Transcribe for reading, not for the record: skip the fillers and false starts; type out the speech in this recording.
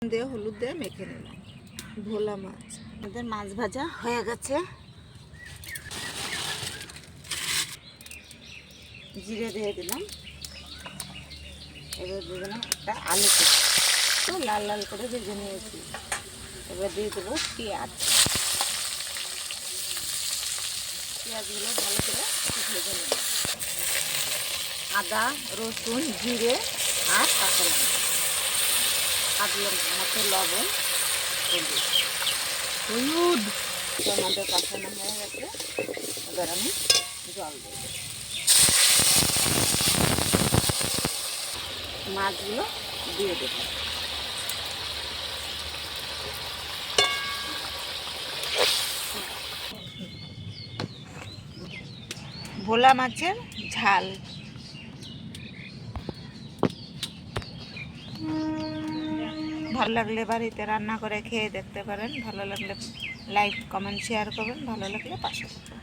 দিয়ে হলুদ দিয়ে মেখে নিলাম। ভোলা মাছ, আমাদের মাছ ভাজা হয়ে গেছে। জিরে দিয়ে দিলাম। এবার দিয়ে দিলাম একটা আলু কেটে লাল লাল করে ভেজে নিয়েছি। এবার দিয়ে দেবো পেঁয়াজ। পেঁয়াজগুলো ভালো করে ভেজে নেব। আদা, রসুন, জিরে আর কাঁচা লঙ্কা, আদা মতো লবণ, হলুদ। আমাদের কষানো হয়ে গেছে। এবার আমি জল দেব। মাছগুলো দিয়ে দেব। ভোলা মাছের ঝাল। ভালো লাগলে বাড়িতে রান্না করে খেয়ে দেখতে পারেন। ভালো লাগলে লাইক, কমেন্ট, শেয়ার করবেন। ভালো লাগলে পাশে থাকবেন।